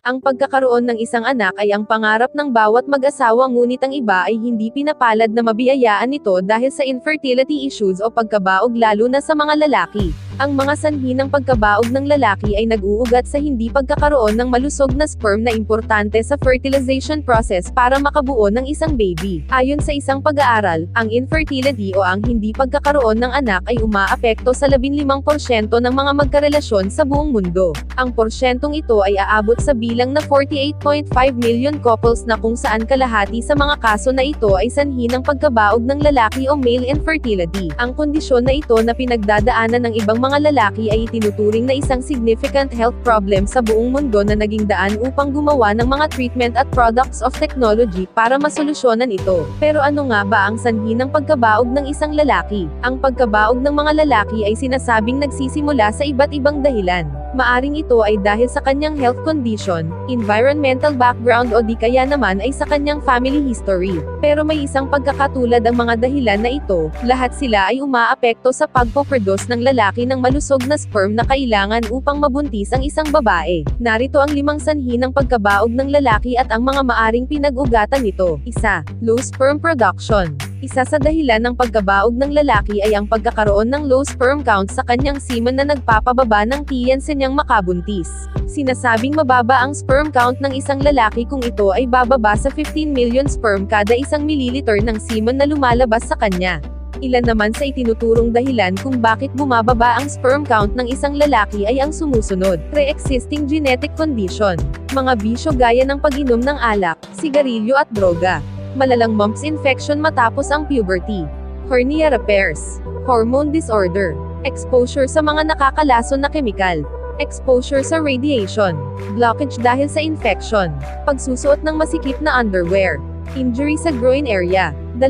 Ang pagkakaroon ng isang anak ay ang pangarap ng bawat mag-asawa, ngunit ang iba ay hindi pinapalad na mabiyayaan nito dahil sa infertility issues o pagkabaog, lalo na sa mga lalaki. Ang mga sanhi ng pagkabaog ng lalaki ay nag-uugat sa hindi pagkakaroon ng malusog na sperm na importante sa fertilization process para makabuo ng isang baby. Ayon sa isang pag-aaral, ang infertility o ang hindi pagkakaroon ng anak ay umaapekto sa 15% ng mga magkarelasyon sa buong mundo. Ang porsyentong ito ay aabot sa bilang na 48.5 million couples, na kung saan kalahati sa mga kaso na ito ay sanhi ng pagkabaog ng lalaki o male infertility. Ang kondisyon na ito na pinagdadaanan ng ibang mga lalaki ay itinuturing na isang significant health problem sa buong mundo na naging daan upang gumawa ng mga treatment at products of technology para masolusyonan ito. Pero ano nga ba ang sanhi ng pagkabaog ng isang lalaki? Ang pagkabaog ng mga lalaki ay sinasabing nagsisimula sa iba't ibang dahilan. Maaring ito ay dahil sa kanyang health condition, environmental background o di kaya naman ay sa kanyang family history. Pero may isang pagkakatulad ang mga dahilan na ito, lahat sila ay umaapekto sa pagpoproduce ng lalaki ng malusog na sperm na kailangan upang mabuntis ang isang babae. Narito ang 5 sanhi ng pagkabaog ng lalaki at ang mga maaring pinag-ugatan nito. 1. Low sperm production. Isa sa dahilan ng pagkabaog ng lalaki ay ang pagkakaroon ng low sperm count sa kanyang semen na nagpapababa ng tiyansa niyang makabuntis. Sinasabing mababa ang sperm count ng isang lalaki kung ito ay bababa sa 15 million sperm kada isang mililiter ng semen na lumalabas sa kanya. Ilan naman sa itinuturong dahilan kung bakit bumababa ang sperm count ng isang lalaki ay ang sumusunod: pre-existing genetic condition, mga bisyo gaya ng pag-inom ng alak, sigarilyo at droga, malalang mumps infection matapos ang puberty, hernia repairs, hormone disorder, exposure sa mga nakakalason na kemikal, exposure sa radiation, blockage dahil sa infection, pagsusuot ng masikip na underwear, injury sa groin area. 2.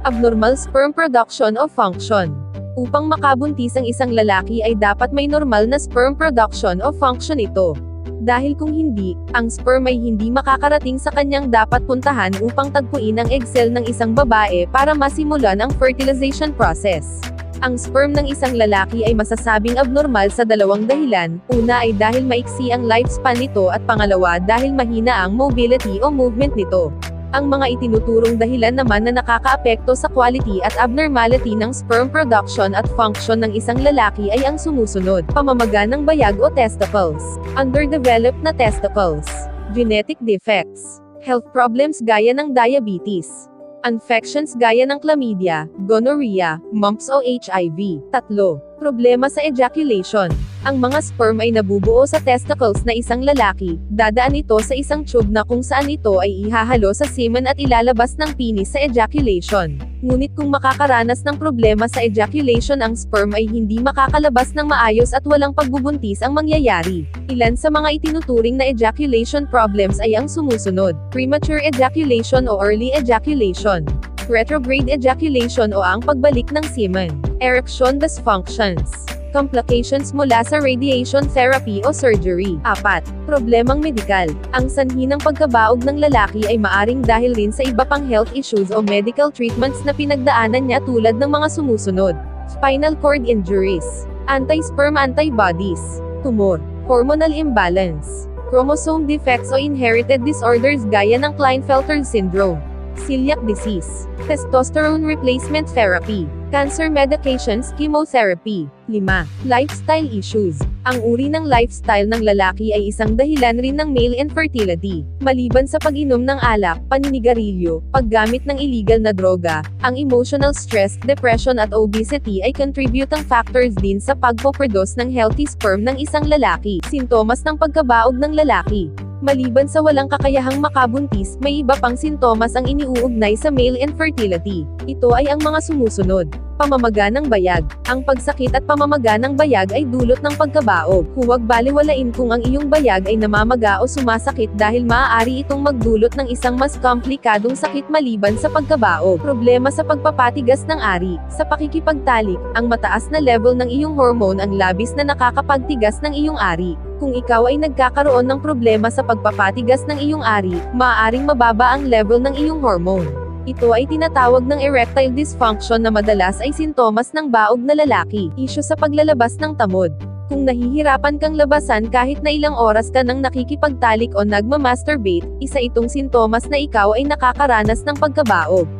Abnormal sperm production o function. Upang makabuntis ang isang lalaki ay dapat may normal na sperm production o function ito. Dahil kung hindi, ang sperm ay hindi makakarating sa kanyang dapat puntahan upang tagpuin ang egg cell ng isang babae para masimulan ang fertilization process. Ang sperm ng isang lalaki ay masasabing abnormal sa 2 dahilan. Una ay dahil maiksi ang lifespan nito at pangalawa dahil mahina ang mobility o movement nito. Ang mga itinuturong dahilan naman na nakakaapekto sa quality at abnormality ng sperm production at function ng isang lalaki ay ang sumusunod: pamamaga ng bayag o testicles, underdeveloped na testicles, genetic defects, health problems gaya ng diabetes, infections gaya ng chlamydia, gonorrhea, mumps o HIV. 3. Problema sa ejaculation. Ang mga sperm ay nabubuo sa testicles na isang lalaki, dadaan ito sa isang tube na kung saan ito ay ihahalo sa semen at ilalabas ng penis sa ejaculation. Ngunit kung makakaranas ng problema sa ejaculation ang sperm ay hindi makakalabas ng maayos at walang pagbubuntis ang mangyayari. Ilan sa mga itinuturing na ejaculation problems ay ang sumusunod: premature ejaculation o early ejaculation, retrograde ejaculation o ang pagbalik ng semen, erection dysfunctions, complications mula sa radiation therapy o surgery. 4. Problemang medikal. Ang sanhi ng pagkabaog ng lalaki ay maaring dahil rin sa iba pang health issues o medical treatments na pinagdaanan niya, tulad ng mga sumusunod: spinal cord injuries, anti-sperm antibodies, tumor, hormonal imbalance, chromosome defects o inherited disorders gaya ng Klinefelter syndrome, celiac disease, testosterone replacement therapy, cancer medications, chemotherapy. 5. Lifestyle issues. Ang uri ng lifestyle ng lalaki ay isang dahilan rin ng male infertility. Maliban sa pag-inom ng alak, paninigarilyo, paggamit ng illegal na droga, ang emotional stress, depression at obesity ay contributing factors din sa pagpoproduce ng healthy sperm ng isang lalaki. Sintomas ng pagkabaog ng lalaki. Maliban sa walang kakayahang makabuntis, may iba pang sintomas ang iniuugnay sa male infertility. Ito ay ang mga sumusunod: pamamaga ng bayag. Ang pagsakit at pamamaga ng bayag ay dulot ng pagkabaog. Huwag balewalain kung ang iyong bayag ay namamaga o sumasakit dahil maaari itong magdulot ng isang mas komplikadong sakit maliban sa pagkabaog. Problema sa pagpapatigas ng ari. Sa pakikipagtalik, ang mataas na level ng iyong hormone ang labis na nakakapagtigas ng iyong ari. Kung ikaw ay nagkakaroon ng problema sa pagpapatigas ng iyong ari, maaaring mababa ang level ng iyong hormone. Ito ay tinatawag ng erectile dysfunction na madalas ay sintomas ng baog na lalaki. Isyu sa paglalabas ng tamod. Kung nahihirapan kang labasan kahit na ilang oras ka nang nakikipagtalik o nagmamasturbate, isa itong sintomas na ikaw ay nakakaranas ng pagkabaog.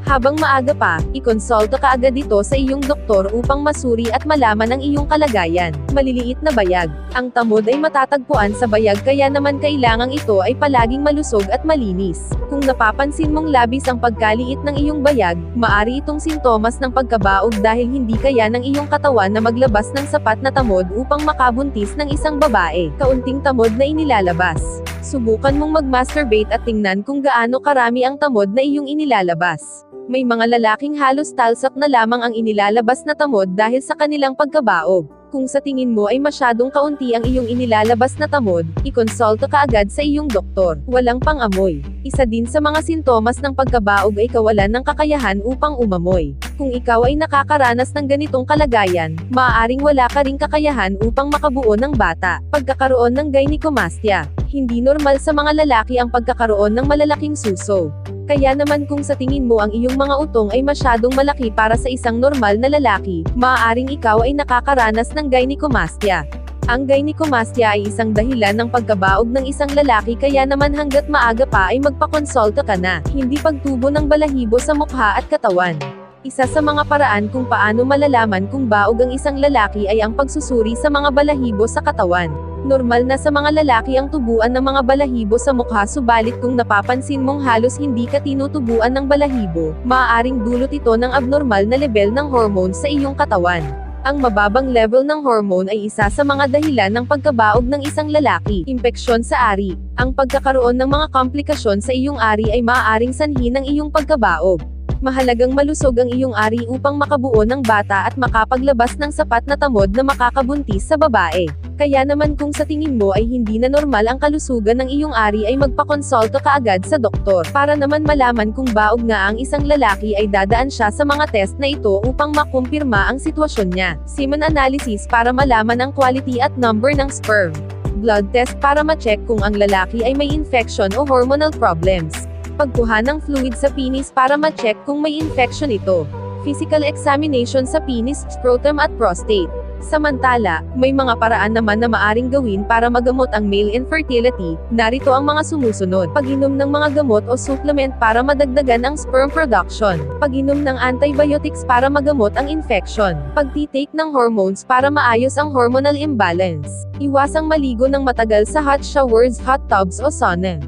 Habang maaga pa, ikonsulta ka agad ito sa iyong doktor upang masuri at malaman ang iyong kalagayan. Maliliit na bayag. Ang tamod ay matatagpuan sa bayag kaya naman kailangang ito ay palaging malusog at malinis. Kung napapansin mong labis ang pagkaliit ng iyong bayag, maari itong sintomas ng pagkabaog dahil hindi kaya ng iyong katawan na maglabas ng sapat na tamod upang makabuntis ng isang babae. Kaunting tamod na inilalabas. Subukan mong mag-masturbate at tingnan kung gaano karami ang tamod na iyong inilalabas. May mga lalaking halos talsak na lamang ang inilalabas na tamod dahil sa kanilang pagkabaog. Kung sa tingin mo ay masyadong kaunti ang iyong inilalabas na tamod, ikonsulta ka agad sa iyong doktor. Walang pang-amoy. Isa din sa mga sintomas ng pagkabaog ay kawalan ng kakayahan upang umamoy. Kung ikaw ay nakakaranas ng ganitong kalagayan, maaaring wala ka ring kakayahan upang makabuo ng bata. Pagkakaroon ng gynecomastia. Hindi normal sa mga lalaki ang pagkakaroon ng malalaking suso. Kaya naman kung sa tingin mo ang iyong mga utong ay masyadong malaki para sa isang normal na lalaki, maaaring ikaw ay nakakaranas ng gynecomastia. Ang gynecomastia ay isang dahilan ng pagkabaog ng isang lalaki kaya naman hanggat maaga pa ay magpakonsulta ka na, hindi pagtubo ng balahibo sa mukha at katawan. Isa sa mga paraan kung paano malalaman kung baog ang isang lalaki ay ang pagsusuri sa mga balahibo sa katawan. Normal na sa mga lalaki ang tubuan ng mga balahibo sa mukha subalit kung napapansin mong halos hindi ka tinutubuan ng balahibo, maaaring dulot ito ng abnormal na level ng hormones sa iyong katawan. Ang mababang level ng hormone ay isa sa mga dahilan ng pagkabaog ng isang lalaki. Impeksyon sa ari. Ang pagkakaroon ng mga komplikasyon sa iyong ari ay maaaring sanhi ng iyong pagkabaog. Mahalagang malusog ang iyong ari upang makabuo ng bata at makapaglabas ng sapat na tamod na makakabuntis sa babae. Kaya naman kung sa tingin mo ay hindi na normal ang kalusugan ng iyong ari ay magpakonsulta ka agad sa doktor. Para naman malaman kung baog nga ang isang lalaki ay dadaan siya sa mga test na ito upang makumpirma ang sitwasyon niya. Semen analysis para malaman ang quality at number ng sperm. Blood test para ma-check kung ang lalaki ay may infection o hormonal problems. Pagkuha ng fluid sa penis para ma-check kung may infection ito. Physical examination sa penis, scrotum at prostate. Samantala, may mga paraan naman na maaring gawin para magamot ang male infertility. Narito ang mga sumusunod. Pag-inom ng mga gamot o supplement para madagdagan ang sperm production. Pag-inom ng antibiotics para magamot ang infection. Pagtitake ng hormones para maayos ang hormonal imbalance. Iwasang maligo ng matagal sa hot showers, hot tubs o sauna.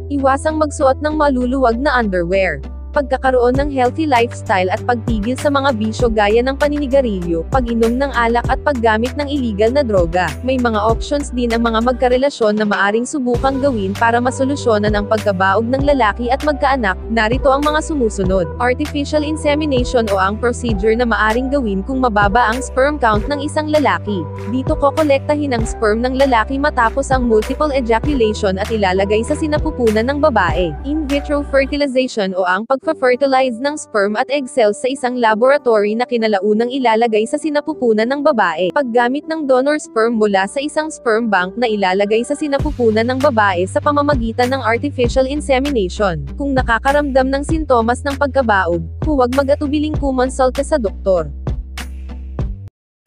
Iwasang magsuot ng maluluwag na underwear. Pagkakaroon ng healthy lifestyle at pagtigil sa mga bisyo gaya ng paninigarilyo, pag-inom ng alak at paggamit ng illegal na droga. May mga options din ang mga magkarelasyon na maaring subukang gawin para masolusyonan ang pagkabaog ng lalaki at magkaanak. Narito ang mga sumusunod. Artificial insemination o ang procedure na maaring gawin kung mababa ang sperm count ng isang lalaki. Dito kokolektahin ang sperm ng lalaki matapos ang multiple ejaculation at ilalagay sa sinapupunan ng babae. In vitro fertilization o ang pag-fertilize ng sperm at egg cells sa isang laboratory na kinalaunang ilalagay sa sinapupunan ng babae. Paggamit ng donor sperm mula sa isang sperm bank na ilalagay sa sinapupunan ng babae sa pamamagitan ng artificial insemination. Kung nakakaramdam ng sintomas ng pagkabaog, huwag mag-atubiling kumonsulta sa doktor.